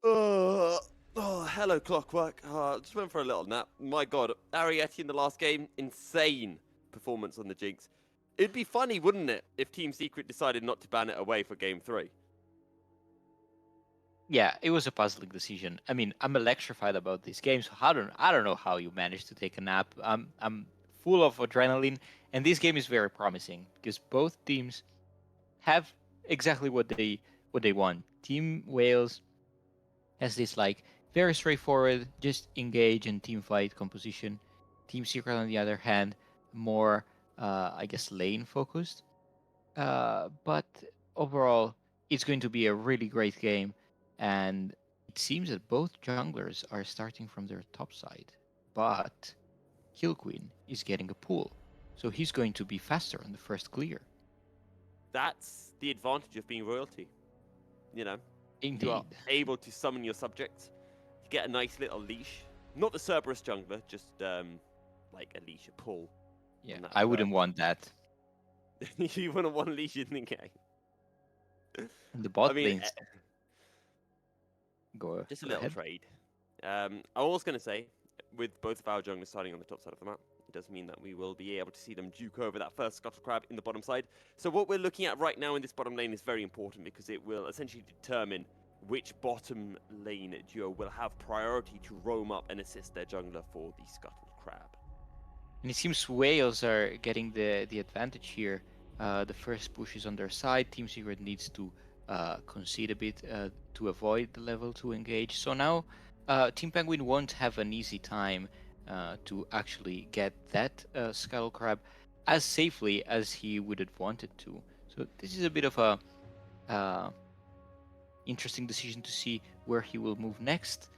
Oh, hello, Clockwork. Just went for a little nap. My God, Ariete in the last game, insane performance on the Jinx. It'd be funny, wouldn't it, if Team Secret decided not to ban it away for Game 3? Yeah, it was a puzzling decision. I mean, I'm electrified about this game, so I don't know how you managed to take a nap. I'm full of adrenaline, and this game is very promising because both teams have exactly what they want. Team Wales has this like very straightforward, just engage and team fight composition. Team Secret, on the other hand, more I guess lane focused. But overall, it's going to be a really great game, and it seems that both junglers are starting from their top side, but Kill Queen is getting a pull, so he's going to be faster on the first clear. That's the advantage of being royalty. You know, you are Indeed. able to summon your subjects, to get a nice little leash. Not the Cerberus jungler, just like a leash, a pull Yeah, on that I first. wouldn't want that. You want one leash in the game. In the I bot mean, lanes, go just a go little ahead. trade. I was going to say, with both of our junglers starting on the top side of the map, it does mean that we will be able to see them duke over that first scuttle crab in the bottom side. So what we're looking at right now in this bottom lane is very important because it will essentially determine which bottom lane duo will have priority to roam up and assist their jungler for the scuttle crab. And it seems Wales are getting the advantage here. The first push is on their side. Team Secret needs to concede a bit to avoid the level 2 engage. So now Team Penguin won't have an easy time to actually get that Scuttle Crab as safely as he would have wanted to. So this is a bit of a uh, interesting decision to see where he will move next.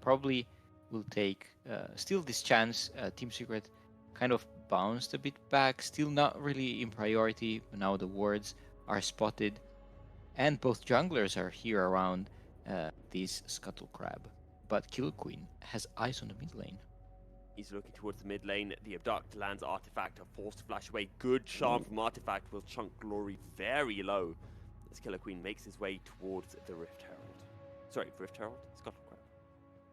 Probably will take still this chance. Team Secret kind of bounced a bit back, still not really in priority. But now the wards are spotted, and both junglers are here around this Scuttle Crab. But Kill Queen has eyes on the mid lane. He's looking towards the mid lane. The Abduct lands Artifact, a forced flash away. Good charm Ooh. from Artifact will chunk Glory very low as Killer Queen makes his way towards the Rift Herald. Sorry, Rift Herald? Scuttle Crab.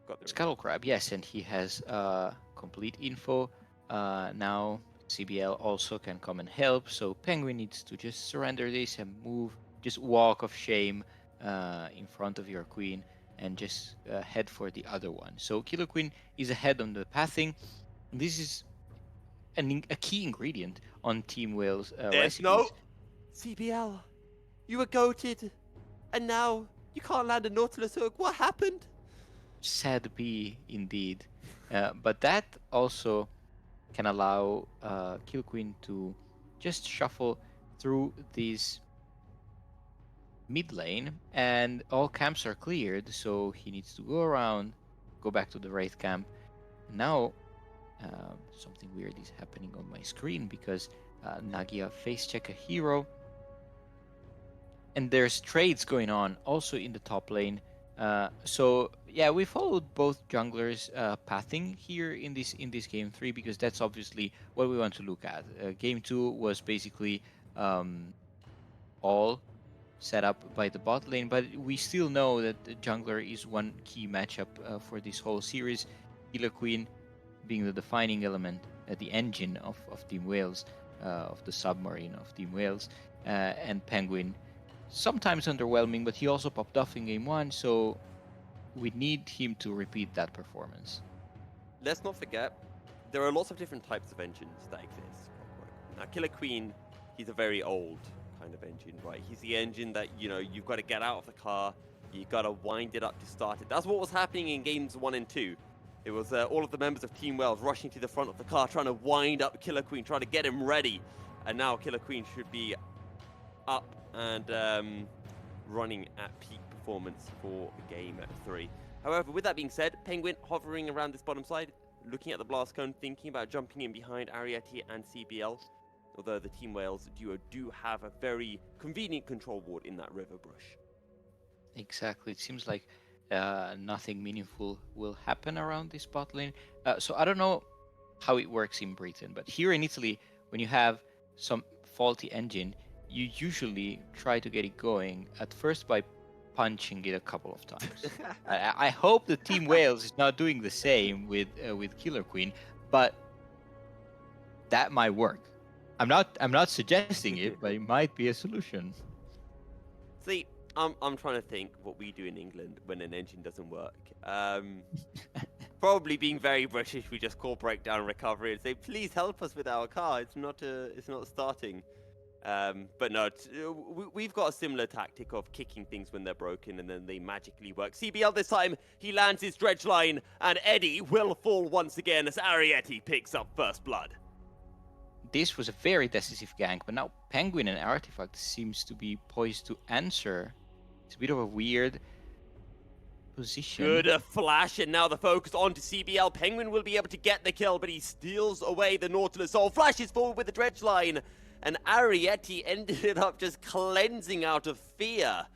Got there in Scuttle time. Crab, yes, and he has complete info. Now CBL also can come and help, so Penguin needs to just surrender this and move, just walk of shame in front of your queen and just head for the other one. So Killer Queen is ahead on the pathing. This is a key ingredient on Team Whale's There's no recipes. CBL. You were goated, and now you can't land a Nautilus hook. What happened? Sad B indeed. But that also can allow Kill Queen to just shuffle through this mid lane, and all camps are cleared, so he needs to go around, go back to the Wraith camp. Now, something weird is happening on my screen because Nagia face check a hero, and there's trades going on also in the top lane. So yeah, we followed both junglers pathing here in this game 3 because that's obviously what we want to look at. Game 2 was basically um, all set up by the bot lane, but we still know that the jungler is one key matchup for this whole series. Killer Queen being the defining element, the engine of Team Wales, of the submarine of Team Wales, and Penguin sometimes underwhelming, but he also popped off in game 1, so we need him to repeat that performance. Let's not forget, there are lots of different types of engines that exist. Now, Killer Queen, he's a very old kind of engine, right? He's the engine that, you've got to get out of the car, you've got to wind it up to start it. That's what was happening in games 1 and 2. It was all of the members of Team Wales rushing to the front of the car, trying to wind up Killer Queen, trying to get him ready. And now Killer Queen should be up and running at peak performance for game 3. However, with that being said, Penguin hovering around this bottom side, looking at the blast cone, thinking about jumping in behind Ariete and CBL. Although the Team Wales duo do have a very convenient control ward in that river brush. Exactly. It seems like nothing meaningful will happen around this bot lane. So I don't know how it works in Britain, but here in Italy, when you have some faulty engine, you usually try to get it going at first by punching it a couple of times. I hope the Team Wales is not doing the same with Killer Queen, but that might work. I'm not suggesting it, but it might be a solution. See, I'm trying to think what we do in England when an engine doesn't work. Probably being very British, we just call breakdown recovery and say, "Please help us with our car. It's not starting." But no, we've got a similar tactic of kicking things when they're broken and then they magically work. CBL this time, he lands his dredge line, and Eddie will fall once again as Arietti picks up first blood. This was a very decisive gank, but now Penguin and Artifact seems to be poised to answer. It's a bit of a weird position. Good flash, and now the focus on to CBL. Penguin will be able to get the kill, but he steals away the Nautilus Soul. Flashes forward with the dredge line, and Arietti ended up just cleansing out of fear.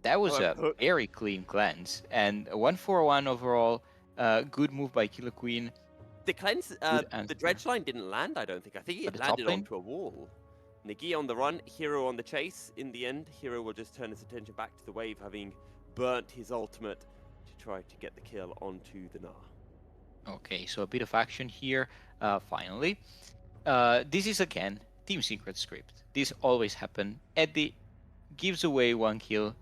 That was a very clean cleanse, and a 1-4-1 overall. Good move by Killer Queen. The cleanse, the dredge line didn't land, I don't think. I think it landed onto a wall. Nagi on the run, Hero on the chase. In the end, Hero will just turn his attention back to the wave, having burnt his ultimate to try to get the kill onto the Gnar. Okay, so a bit of action here, finally. This is, again, Team Secret script. This always happens. Eddie gives away one kill,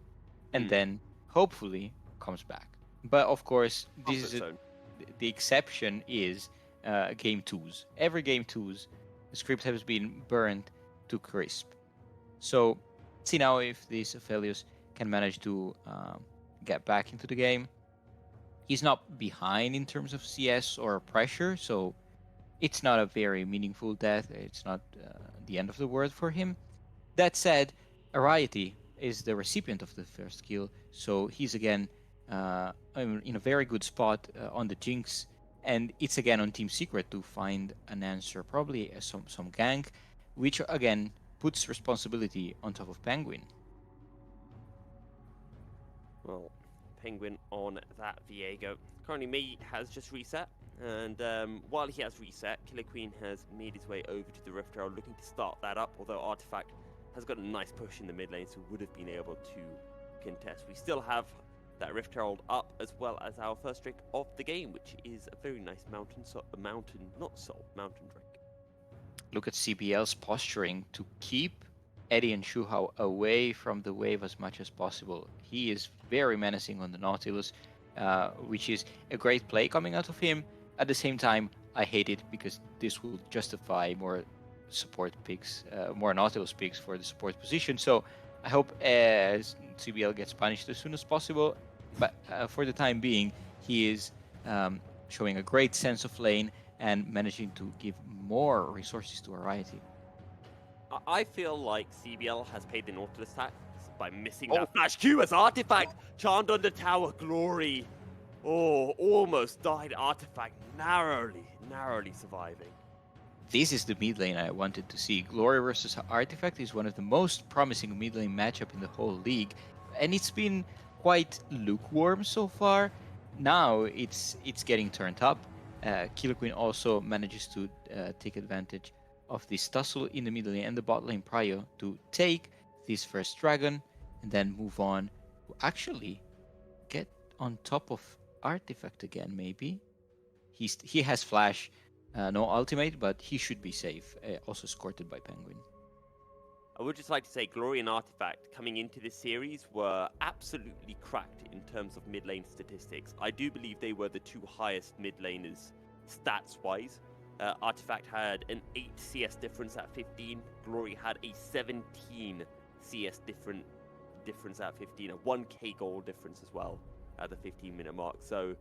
and then, hopefully, comes back. But, of course, this is the exception is game 2s. Every game 2s, the script has been burned to crisp. So, see now if this Aphelios can manage to get back into the game. He's not behind in terms of CS or pressure, so it's not a very meaningful death. It's not the end of the world for him. That said, Arietti is the recipient of the first kill, so he's again in a very good spot on the Jinx, and it's again on Team Secret to find an answer, probably some gank, which again puts responsibility on top of Penguin. Well, Penguin on that Viego. Currently, Mei has just reset, and while he has reset, Killer Queen has made his way over to the Rift Herald, looking to start that up, although Artifact has got a nice push in the mid lane, so would have been able to contest. We still have that Rift Herald up, as well as our first drink of the game, which is a very nice mountain drink. Look at CBL's posturing to keep Eddie and Shuhao away from the wave as much as possible. He is very menacing on the Nautilus, which is a great play coming out of him. At the same time, I hate it because this will justify more support picks, more Nautilus picks for the support position. So I hope CBL gets punished as soon as possible. But for the time being, he is showing a great sense of lane and managing to give more resources to Arietti. I feel like CBL has paid the Nautilus tax by missing that flash Q as Artifact charmed under tower. Glory. Almost died. Artifact narrowly surviving. This is the mid lane I wanted to see. Glory versus Artifact is one of the most promising mid lane matchup in the whole league, and it's been quite lukewarm so far. Now it's getting turned up. Killer Queen also manages to take advantage of this tussle in the mid lane and the bot lane prior to take this first dragon and then move on to actually get on top of Artifact again. Maybe he has flash, no ultimate, but he should be safe. Also escorted by Penguin. I would just like to say Glory and Artifact coming into this series were absolutely cracked in terms of mid lane statistics. I do believe they were the two highest mid laners stats-wise. Artifact had an 8 CS difference at 15. Glory had a 17 CS difference at 15. A 1k gold difference as well at the 15-minute mark. So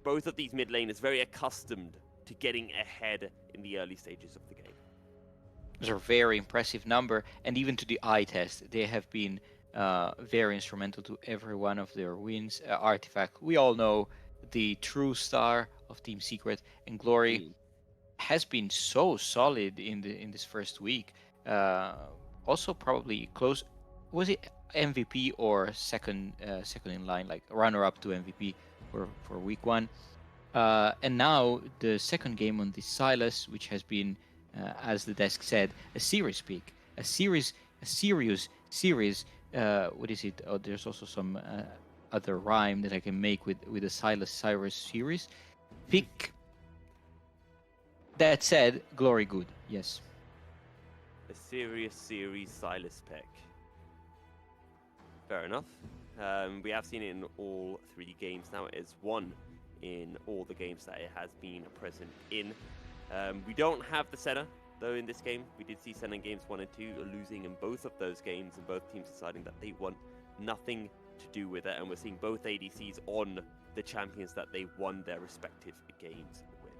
both of these mid laners very accustomed to getting ahead in the early stages of the game. Those are very impressive number, and even to the eye test, they have been very instrumental to every one of their wins. Artifact, we all know, the true star of Team Secret, and Glory has been so solid in this first week. Also probably close. Was it MVP or second in line, like runner-up to MVP for week 1? And now the second game on this Silas, which has been, as the desk said, a series pick, a serious series what is it? Oh, there's also some other rhyme that I can make with the Silas Cyrus series. Pick. That said, Glory good. Yes. A serious series Silas pick. Fair enough. We have seen it in all 3 games now. It has won in all the games that it has been present in. We don't have the Senna, though, in this game. We did see Senna in games 1 and 2 losing in both of those games, and both teams deciding that they want nothing to do with it. And we're seeing both ADCs on the champions that they won their respective games with.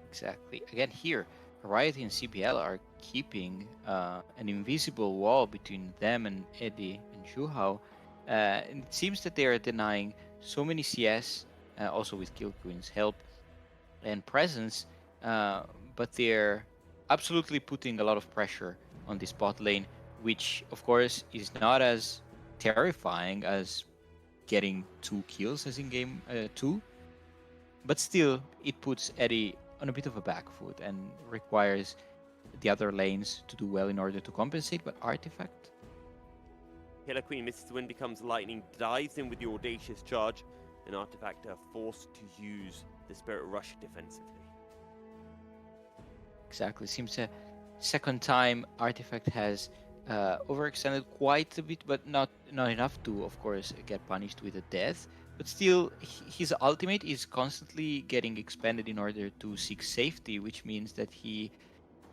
Exactly. Again, here, Riot and CBL are keeping an invisible wall between them and Eddie and Shuhao. And it seems that they are denying so many CS, also with Kill Queen's help and presence, but they're absolutely putting a lot of pressure on this bot lane, which, of course, is not as terrifying as getting 2 kills as in game 2, but still, it puts Eddie on a bit of a back foot and requires the other lanes to do well in order to compensate. But Artifact, Killer Queen misses the win, becomes lightning, dives in with the audacious charge, and Artifact are forced to use the Spirit Rush defensively. exactly. Seems a second time Artifact has overextended quite a bit, but not enough to, of course, get punished with a death. But still, his ultimate is constantly getting expanded in order to seek safety, which means that he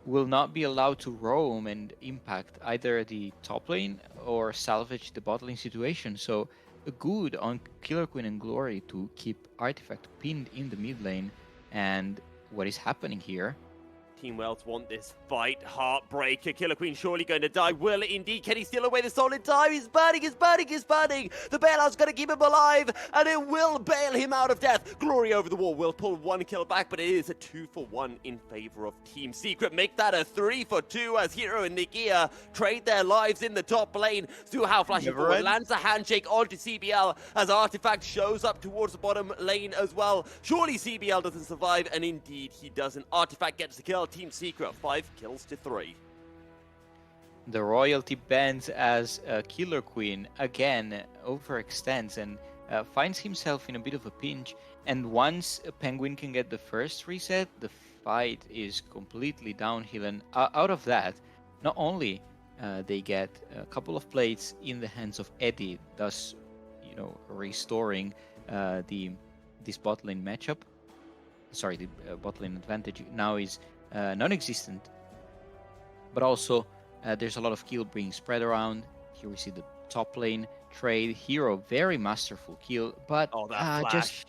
will not be allowed to roam and impact either the top lane or salvage the bot lane situation. So good on Killer Queen and Glory to keep Artifact pinned in the mid lane. And what is happening here? Team Wales want this fight. Heartbreaker. Killer Queen surely going to die. Will it indeed? Can he steal away the soul in time? He's burning, he's burning, he's burning. The bailout's going to keep him alive, and it will bail him out of death. Glory over the wall will pull 1 kill back, but it is a 2-for-1 in favor of Team Secret. Make that a 3-for-2 as Hero and Nikia trade their lives in the top lane. Suhao flashing Never forward, end. lands a handshake onto CBL as Artifact shows up towards the bottom lane as well. Surely CBL doesn't survive, and indeed he doesn't. Artifact gets the kill. Team Secret 5 kills to 3. The royalty bends as Killer Queen again overextends and finds himself in a bit of a pinch. And once Penguin can get the first reset, the fight is completely downhill. And out of that, not only they get a couple of plates in the hands of Eddie, thus, restoring this bot lane matchup. Sorry, the bot lane advantage now is non-existent, but also there's a lot of kill being spread around. Here we see the top lane trade. Hero, very masterful kill, but just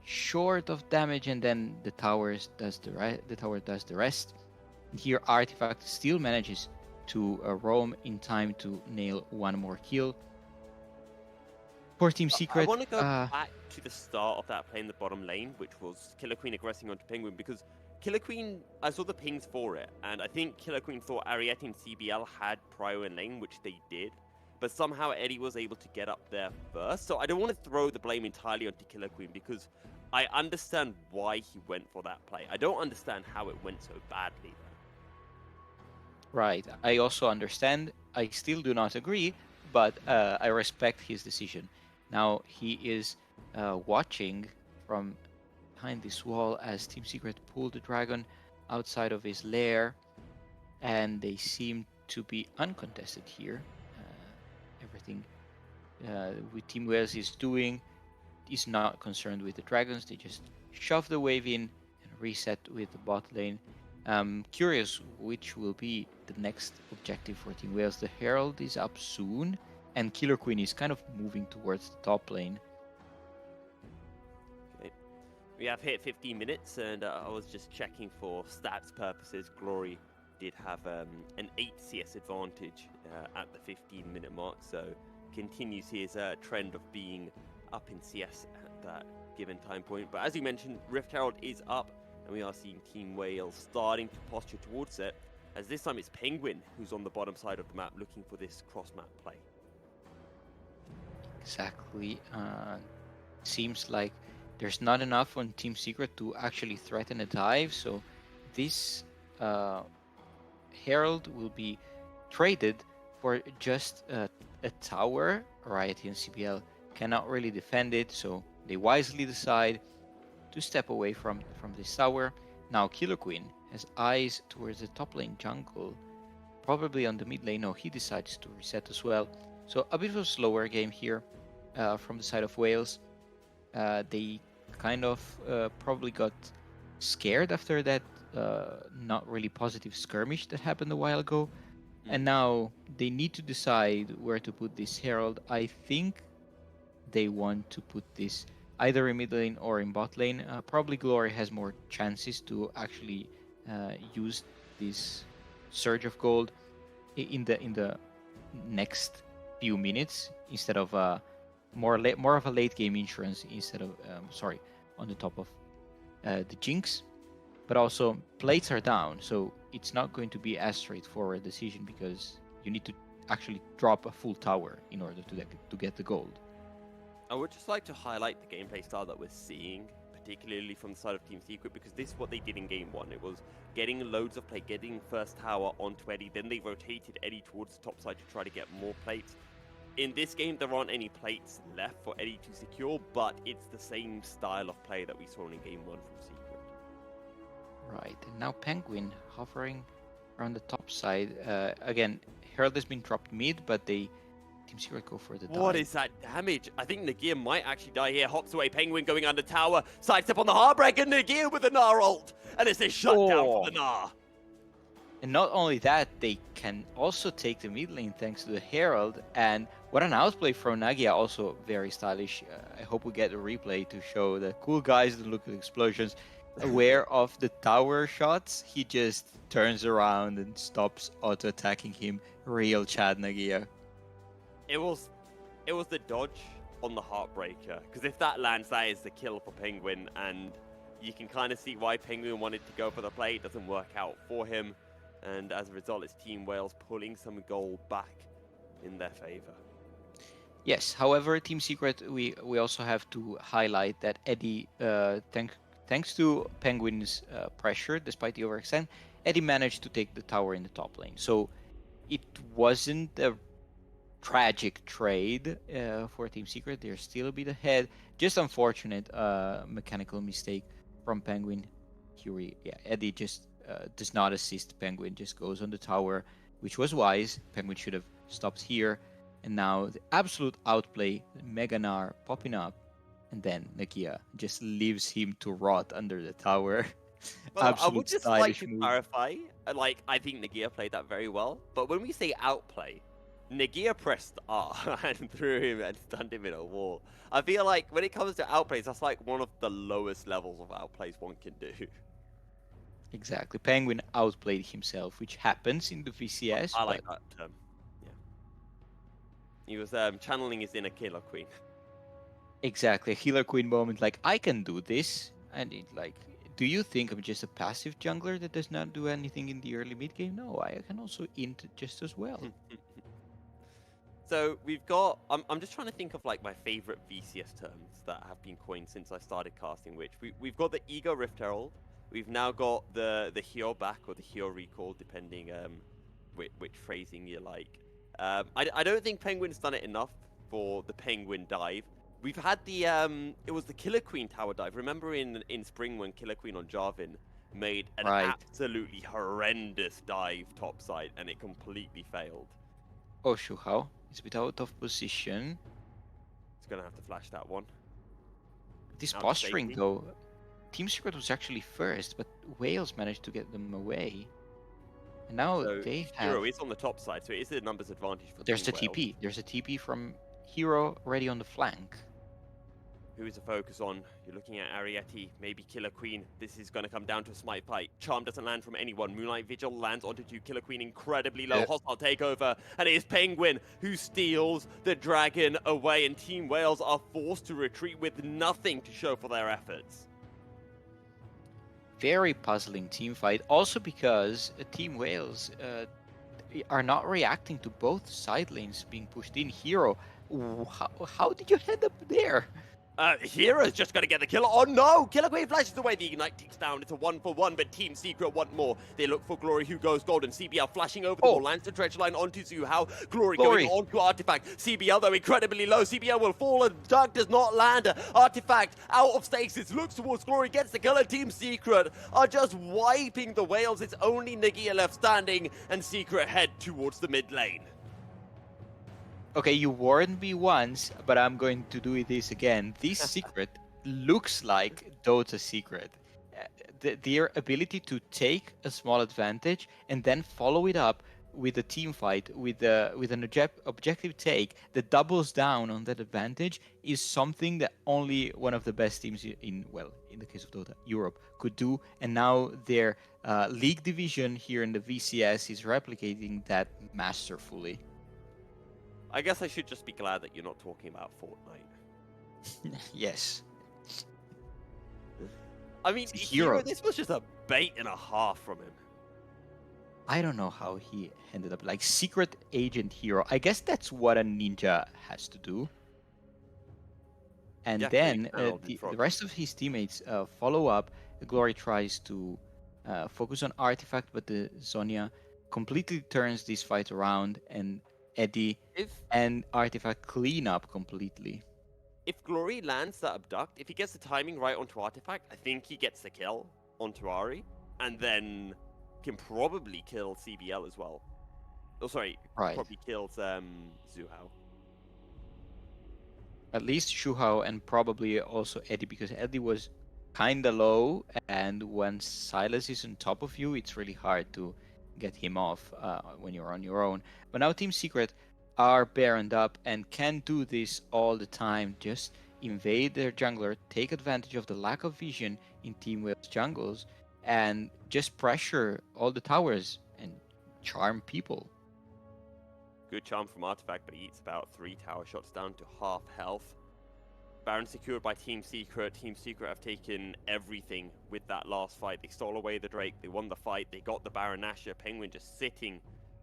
short of damage, and then the tower does the rest. Here Artifact still manages to roam in time to nail 1 more kill. For Team Secret, I want to go back to the start of that play in the bottom lane, which was Killer Queen aggressing onto Penguin, because Killer Queen, I saw the pings for it, and I think Killer Queen thought Ariete and CBL had prior in lane, which they did, but somehow Eddie was able to get up there first. So I don't want to throw the blame entirely onto Killer Queen, because I understand why he went for that play. I don't understand how it went so badly, though. Right, I also understand. I still do not agree, but I respect his decision. Now he is watching from behind this wall as Team Secret pull the dragon outside of his lair, and they seem to be uncontested here. Everything with Team Wales is doing is not concerned with the dragons. They just shove the wave in and reset with the bot lane. Curious which will be the next objective for Team Wales. The Herald is up soon, and Killer Queen is kind of moving towards the top lane. We have hit 15 minutes, and I was just checking for stats purposes. Glory did have an 8 CS advantage at the 15-minute mark, so continues his trend of being up in CS at that given time point. But as you mentioned, Rift Herald is up, and we are seeing Team Wales starting to posture towards it, as this time it's Penguin who's on the bottom side of the map looking for this cross-map play. Exactly. Seems like there's not enough on Team Secret to actually threaten a dive, so this Herald will be traded for just a tower, Riot and CBL cannot really defend it, so they wisely decide to step away from this tower. Now Killer Queen has eyes towards the top lane jungle, probably on the mid lane. No, he decides to reset as well. So a bit of a slower game here from the side of Wales. They kind of probably got scared after that not really positive skirmish that happened a while ago. And now they need to decide where to put this Herald. I think they want to put this either in mid lane or in bot lane. Probably Glory has more chances to actually use this surge of gold in the next few minutes instead of more of a late game insurance instead of on the top of the Jinx. But also plates are down, so it's not going to be as straightforward decision because you need to actually drop a full tower in order to get the gold. I would just like to highlight the gameplay style that we're seeing, particularly from the side of Team Secret, because this is what they did in Game 1. It was getting loads of play, getting first tower onto Eddie, then they rotated Eddie towards the top side to try to get more plates. In this game, there aren't any plates left for Eddie to secure, but it's the same style of play that we saw in Game 1 from Secret. Right, and now Penguin hovering around the top side. Again, Herald has been dropped mid, but Team Secret go for the dive. What is that damage? I think Nagia might actually die here. Hops away, Penguin going under tower. Sidestep on the Heartbreaker, Nagia with the Gnar ult. And it's a shutdown for the Gnar. And not only that, they can also take the mid lane thanks to the Herald. And what an outplay from Nagia, also very stylish. I hope we get a replay to show the cool guys that look at explosions. Aware of the tower shots, he just turns around and stops auto-attacking him. Real Chad Nagia. It was the dodge on the Heartbreaker, because if that lands, that is the kill for Penguin, and you can kind of see why Penguin wanted to go for the play. It doesn't work out for him, and as a result, it's Team Wales pulling some gold back in their favor. Yes, however, Team Secret, we also have to highlight that Eddie, thanks to Penguin's pressure, despite the overextend, Eddie managed to take the tower in the top lane. So it wasn't a tragic trade for Team Secret. They're still a bit ahead. Just unfortunate mechanical mistake from Penguin. Eddie just does not assist Penguin, just goes on the tower, which was wise. Penguin should have stopped here. And now the absolute outplay, Mega Gnar popping up. And then Nagia just leaves him to rot under the tower. Well, I would just like to clarify, I think Nagia played that very well. But when we say outplay, Nagia pressed R and threw him and stunned him in a wall. I feel like when it comes to outplays, that's like one of the lowest levels of outplays one can do. Exactly. Penguin outplayed himself, which happens in the VCS. I like that term. Yeah. He was channeling his inner Killer Queen. Exactly. A Killer Queen moment, like, I can do this. And it, like, do you think I'm just a passive jungler that does not do anything in the early mid game? No, I can also int just as well. So we've got, I'm just trying to think of like my favorite VCS terms that have been coined since I started casting, which we've got the Ego Rift Herald, we've now got the Hero back or the Hero recall, depending which phrasing you like. I don't think Penguin's done it enough for the Penguin dive. We've had the, it was the Killer Queen tower dive. Remember in spring when Killer Queen on Jarvan made an absolutely horrendous dive topside and it completely failed. Oh, Shuhao is a bit out of position. He's going to have to flash that one. This posturing, though, Team Secret was actually first, but Wales managed to get them away. And now they have... Hero is on the top side, so it is a numbers advantage for There's the TP. There's a TP from Hero already on the flank. Who is the focus on? You're looking at Ariete, maybe Killer Queen. This is going to come down to a smite fight. Charm doesn't land from anyone. Moonlight Vigil lands onto two. Killer Queen incredibly low. Hostile takeover. And it is Penguin who steals the dragon away. And Team Wales are forced to retreat with nothing to show for their efforts. Very puzzling team fight. Also because Team Wales are not reacting to both side lanes being pushed in. Hero, how did you end up there? Hero's just going to get the kill. Oh no! Killer Queen flashes away. The Ignite ticks down. It's a 1-for-1, but Team Secret want more. They look for Glory, who goes golden. CBL flashing over the Oh, wall. Lands the dredge line onto Zuhao. Glory going Glory. on to Artifact. CBL, though, incredibly low. CBL will fall, and Dark does not land. Artifact out of stasis. Looks towards Glory. Gets the kill, and Team Secret are just wiping the whales. It's only Nagia left standing, and Secret head towards the mid lane. Okay, you warned me once, but I'm going to do this again. This secret looks like Dota's secret. Their ability to take a small advantage and then follow it up with a team fight, with an objective take that doubles down on that advantage is something that only one of the best teams in the case of Dota, Europe, could do. And now their league division here in the VCS is replicating that masterfully. I guess I should just be glad that you're not talking about Fortnite. Yes. I mean, Hero. this was just a bait and a half from him. I don't know how he ended up like secret agent hero. I guess that's what a ninja has to do. And Yeah, then the the rest of his teammates follow up. Glory tries to focus on Artifact, but the Zonia completely turns this fight around, and Eddie and Artifact clean up completely. If Glory lands that Abduct, if he gets the timing right onto Artifact, I think he gets the kill onto Ari, and then can probably kill CBL as well. Oh, sorry, Right. probably kills Zuhao. At least Shuhao and probably also Eddie, because Eddie was kinda low, and when Silas is on top of you, it's really hard to get him off when you're on your own. But now Team Secret are baroned up and can do this all the time. Just invade their jungler, take advantage of the lack of vision in Team Wales jungles, and just pressure all the towers and charm people. Good charm from Artifact, but he eats about 3 tower shots down to half health. Baron secured by Team Secret. Team Secret have taken everything with that last fight. They stole away the Drake, they won the fight, they got the Baron Nashor. Penguin just sitting,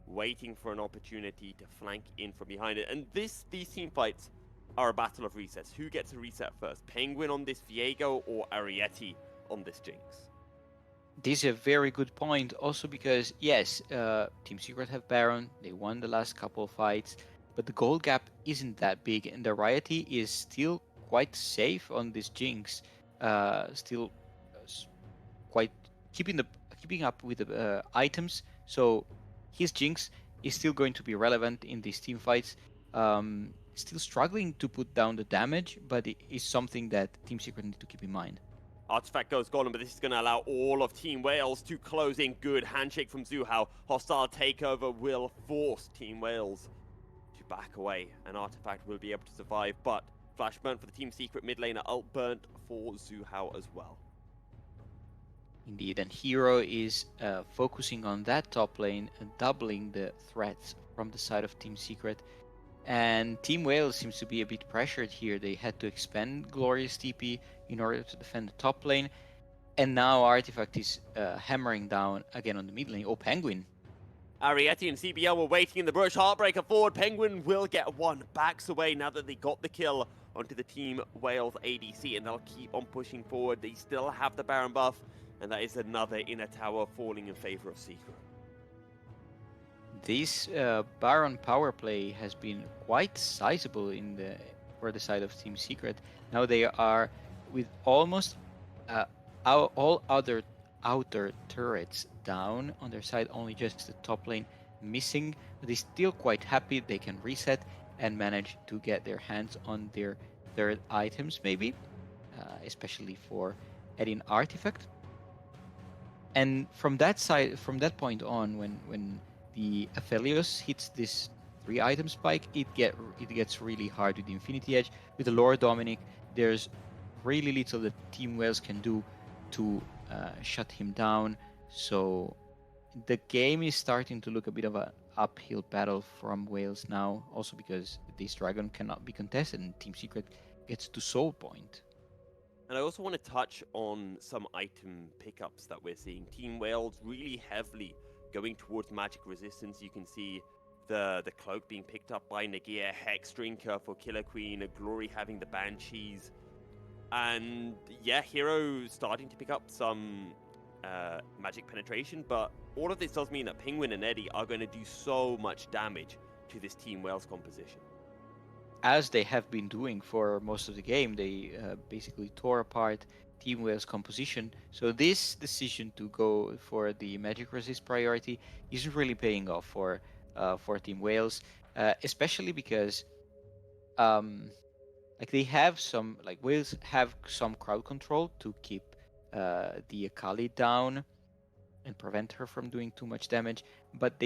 waiting for an opportunity to flank in from behind it. And these team fights are a battle of resets. Who gets a reset first? Penguin on this Viego or Ariete on this Jinx? This is a very good point, also because, yes, Team Secret have Baron, they won the last couple of fights, but the gold gap isn't that big, and the Ariete is still quite safe on this Jinx, still quite keeping up with the items, so his Jinx is still going to be relevant in these team fights. Still struggling to put down the damage, but it is something that Team Secret need to keep in mind. Artifact goes golden, but this is going to allow all of Team Wales to close in. Good handshake from Zuhao. Hostile takeover will force Team Wales to back away, and Artifact will be able to survive, but flash burnt for the Team Secret mid laner, ult burnt for Zuhao as well. Indeed, and Hero is focusing on that top lane and doubling the threats from the side of Team Secret. And Team Wales seems to be a bit pressured here. They had to expend Glorious TP in order to defend the top lane. And now Artifact is hammering down again on the mid lane. Oh, Penguin. Ariete and CBL were waiting in the bush. Heartbreaker forward. Penguin will get one. Backs away now that they got the kill onto the Team Wales ADC. And they'll keep on pushing forward. They still have the Baron buff. And that is another inner tower falling in favor of Secret. This Baron power play has been quite sizable for the side of Team Secret. Now they are with almost all other outer turrets down on their side, only just the top lane missing. But they're still quite happy they can reset and manage to get their hands on their third items, maybe, especially for adding Artifact. And from that side, from that point on, when the Aphelios hits this 3-item spike, it gets really hard with the Infinity Edge. With the Lord Dominic, there's really little that Team Wales can do to shut him down. So the game is starting to look a bit of an uphill battle from Wales now, also because this dragon cannot be contested and Team Secret gets to Soul Point. And I also want to touch on some item pickups that we're seeing. Team Wales really heavily going towards magic resistance. You can see the cloak being picked up by Nagia, Hex Drinker for Killer Queen, a Glory having the Banshees And yeah, Hero starting to pick up some magic penetration, but all of this does mean that Penguin and Eddie are going to do so much damage to this Team Wales composition. As they have been doing for most of the game, they basically tore apart Team Wales' composition. So this decision to go for the magic resist priority isn't really paying off for Team Wales, especially because like they have some, like Wales have some crowd control to keep the Akali down and prevent her from doing too much damage, but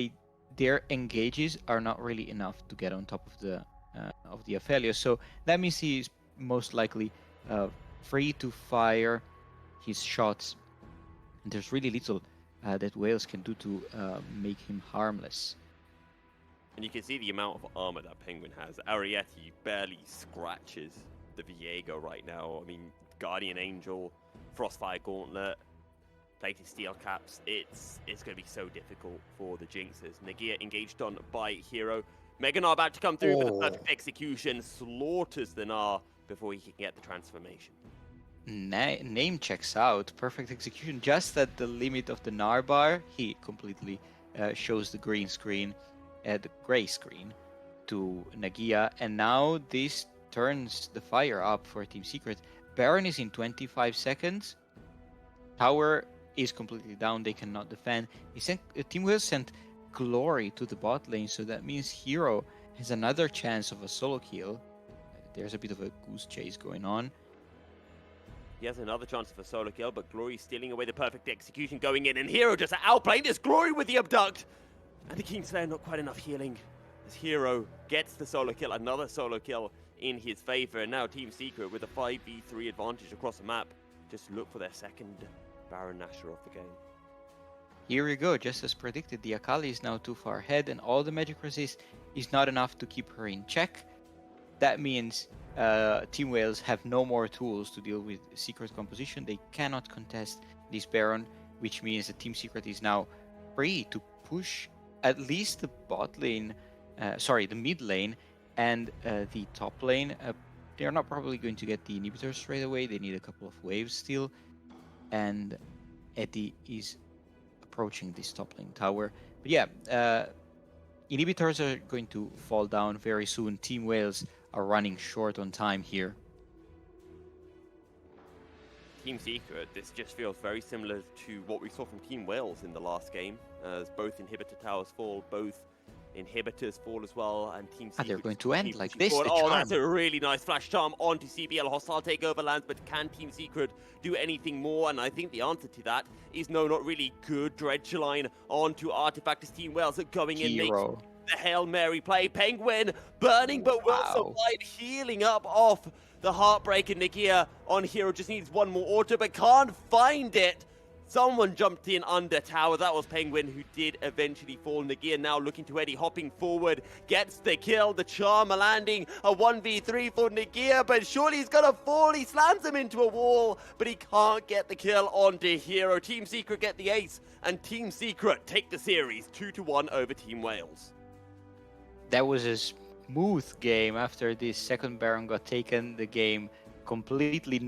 their engages are not really enough to get on top of the Ophelia. So that means he is most likely free to fire his shots, and there's really little that Wales can do to make him harmless. And you can see the amount of armor that Penguin has. Arietti barely scratches the Viego right now. I mean, Guardian Angel, Frostfire Gauntlet, plated steel caps. It's going to be so difficult for the Jinxes. Nagia engaged on by Hero. Meganar about to come through, but the perfect execution slaughters the Gnar before he can get the transformation. Name checks out. Perfect execution. Just at the limit of the Gnar bar, he completely shows the green screen, the gray screen to Nagia, and now this turns the fire up for Team Secret. Baron is in 25 seconds. Tower is completely down. They cannot defend. Team Will sent Glory to the bot lane, so that means Hero has another chance of a solo kill. There's a bit of a goose chase going on. He has another chance of a solo kill, but Glory stealing away the perfect execution going in, and Hero just outplaying this Glory with the abduct. And the Kingslayer not quite enough healing as Hero gets the solo kill, another solo kill in his favor. And now Team Secret with a 5v3 advantage across the map just look for their second Baron Nashor of the game. Here we go, just as predicted, the Akali is now too far ahead, and all the magic resist is not enough to keep her in check. That means Team Wales have no more tools to deal with Secret composition. They cannot contest this Baron, which means that Team Secret is now free to push at least the bot lane, the mid lane, and the top lane. They're not probably going to get the inhibitors straight away. They need a couple of waves still, and Eddie is approaching this top lane tower. But yeah, inhibitors are going to fall down very soon. Team Wales are running short on time here. Team Secret, this just feels very similar to what we saw from Team Wales in the last game, as both inhibitor towers fall, both inhibitors fall as well, and Team Secret... they're going to end like this. Oh, that's a really nice flash charm onto CBL. Hostile takeover lands, but can Team Secret do anything more? And I think the answer to that is no, not really. Good dredge line onto Artifact as Team Wales going in, makes the Hail Mary play. Penguin burning, but will survive, healing up off the Heartbreaker. Nagia on Hero just needs one more auto, but can't find it. Someone jumped in under tower. That was Penguin, who did eventually fall. Nagia now looking to Eddie, hopping forward, gets the kill. The Charmer landing, a 1v3 for Nagia, but surely he's gonna fall. He slams him into a wall, but he can't get the kill onto Hero. Team Secret get the ace, and Team Secret take the series 2-1 over Team Wales. That was a smooth game. After this second Baron got taken, the game completely